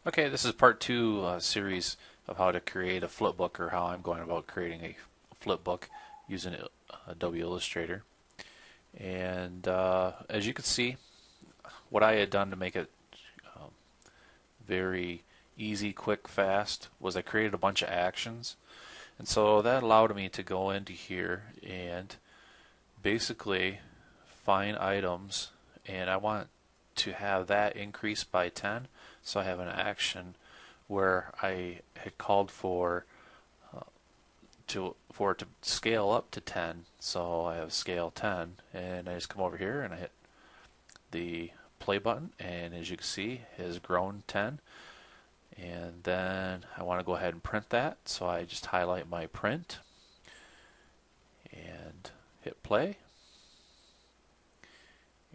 Okay, this is part two series of how to create a flipbook, or how I'm going about creating a flipbook using Adobe Illustrator. And as you can see, what I had done to make it um, very easy, quick, fast was I created a bunch of actions. And so that allowed me to go into here and basically find items, and I want to have that increase by 10. So I have an action where I had called uh, for it to scale up to 10. So I have scale 10, and I just come over here and I hit the play button, and as you can see, it has grown 10. And then I want to go ahead and print that, so I just highlight my print and hit play,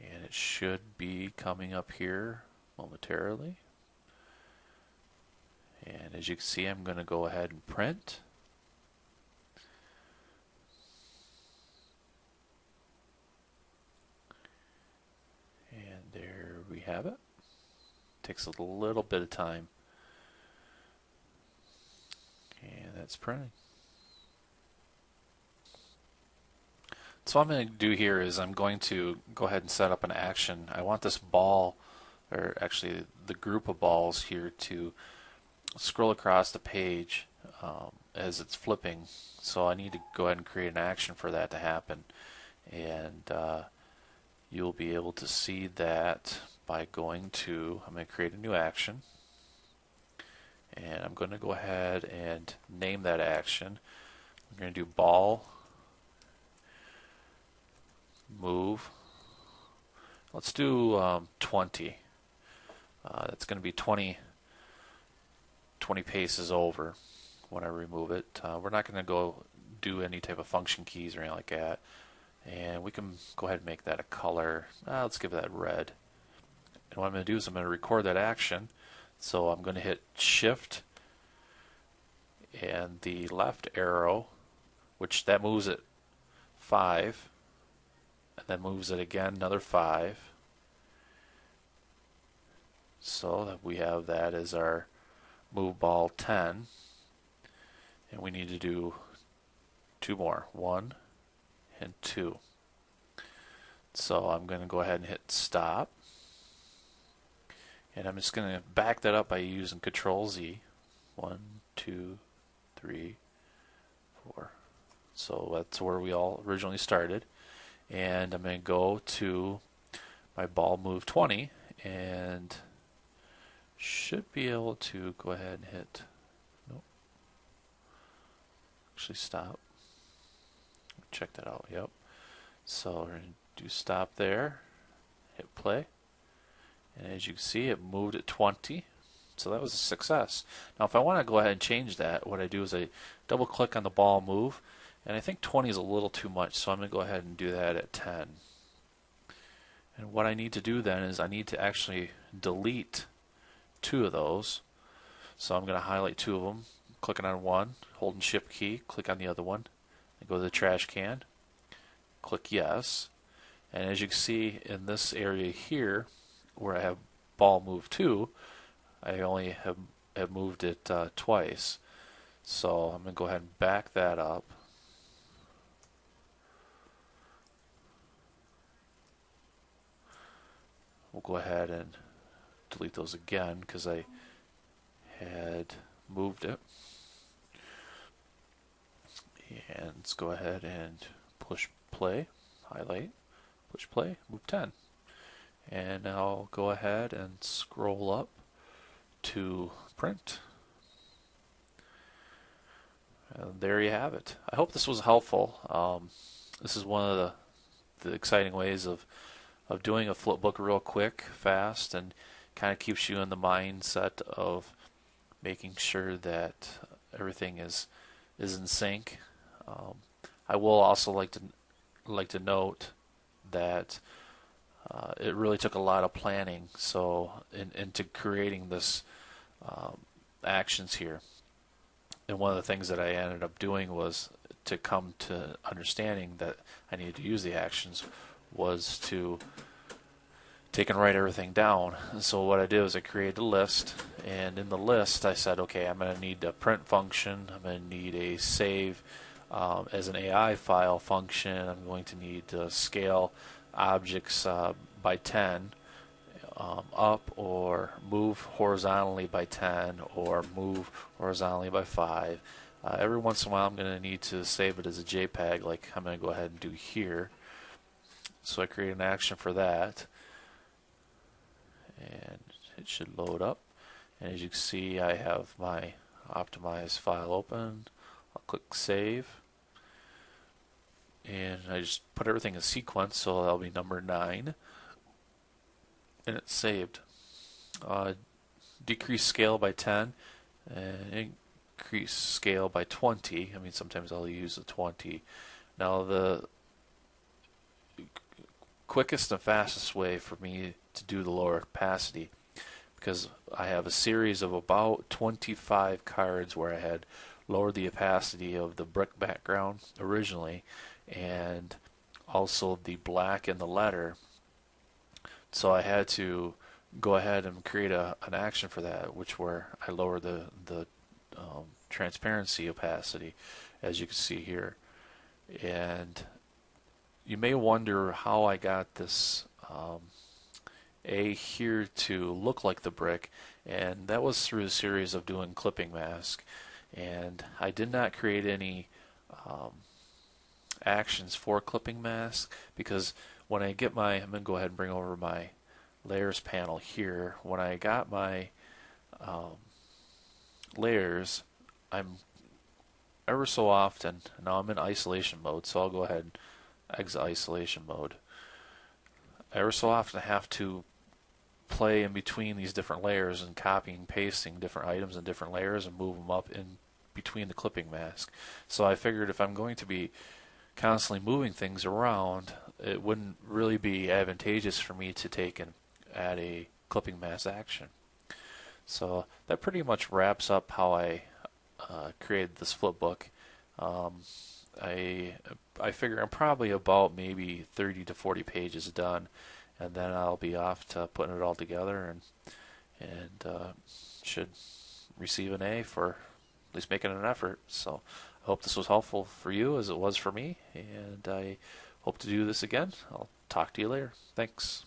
and it should be coming up here momentarily. And as you can see, I'm going to go ahead and print. And there we have it. Takes a little bit of time. And that's printing. So what I'm going to do here is I'm going to go ahead and set up an action. I want this ball, or actually the group of balls here, to scroll across the page as it's flipping. So I need to go ahead and create an action for that to happen. And you'll be able to see that by going to, I'm going to create a new action. And I'm going to go ahead and name that action. I'm going to do ball move. Let's do 20. That's going to be 20 paces over when I remove it. We're not going to go do any type of function keys or anything like that. And we can go ahead and make that a color. Let's give that red. And what I'm going to do is I'm going to record that action. So I'm going to hit Shift and the left arrow, which that moves it 5, and then moves it again another 5. So that we have that as our move ball 10. And we need to do 2 more, 1 and 2. So I'm going to go ahead and hit stop. And I'm just going to back that up by using Control Z. 1, 2, 3, 4. So that's where we all originally started. And I'm going to go to my ball move 20 and should be able to go ahead and hit, nope, actually stop. Check that out, yep. So we're going to do stop there, hit play. And as you can see, it moved at 20. So that was a success. Now if I want to go ahead and change that, what I do is I double click on the ball move, and I think 20 is a little too much, so I'm going to go ahead and do that at 10. And what I need to do then is I need to actually delete 2 of those. So I'm going to highlight 2 of them, clicking on one, holding Shift key, click on the other one, and go to the trash can, click yes. And as you can see in this area here, where I have ball move 2, I only have moved it twice. So I'm going to go ahead and back that up. We'll go ahead and delete those again because I had moved it. And let's go ahead and push play, highlight, push play, move 10. And now I'll go ahead and scroll up to print. And there you have it. I hope this was helpful. This is one of the exciting ways of doing a flipbook real quick, fast, and kind of keeps you in the mindset of making sure that everything is in sync. I will also like to note that it really took a lot of planning, so into creating this actions here. And one of the things that I ended up doing was to come to understanding that I needed to use the actions was to take and write everything down. And so what I did was I created a list, and in the list I said, okay, I'm going to need a print function, I'm going to need a save as an AI file function, I'm going to need to scale objects by 10 up, or move horizontally by 10, or move horizontally by 5. Every once in a while I'm going to need to save it as a JPEG, like I'm going to go ahead and do here. So I create an action for that, and it should load up. And as you can see, I have my optimized file open. I'll click save, and I just put everything in sequence, so that'll be number 9, and it's saved. Decrease scale by 10 and increase scale by 20. I mean, sometimes I'll use the 20. Now, the quickest and fastest way for me to do the lower opacity, because I have a series of about 25 cards where I had lowered the opacity of the brick background originally, and also the black in the letter. So I had to go ahead and create an action for that, which where I lower the transparency opacity, as you can see here. And you may wonder how I got this A here to look like the brick, and that was through a series of doing clipping mask. And I did not create any actions for clipping mask, because when I get my, I'm going to go ahead and bring over my layers panel here. When I got my layers, I'm ever so often, now I'm in isolation mode, so I'll go ahead and exit isolation mode. Ever so often I have to play in between these different layers and copying and pasting different items in different layers and move them up in between the clipping mask. So I figured if I'm going to be constantly moving things around, it wouldn't really be advantageous for me to take and add a clipping mask action. So that pretty much wraps up how I created this flipbook. I figure I'm probably about maybe 30 to 40 pages done, and then I'll be off to putting it all together, and should receive an A for at least making an effort. So I hope this was helpful for you as it was for me, and I hope to do this again. I'll talk to you later. Thanks.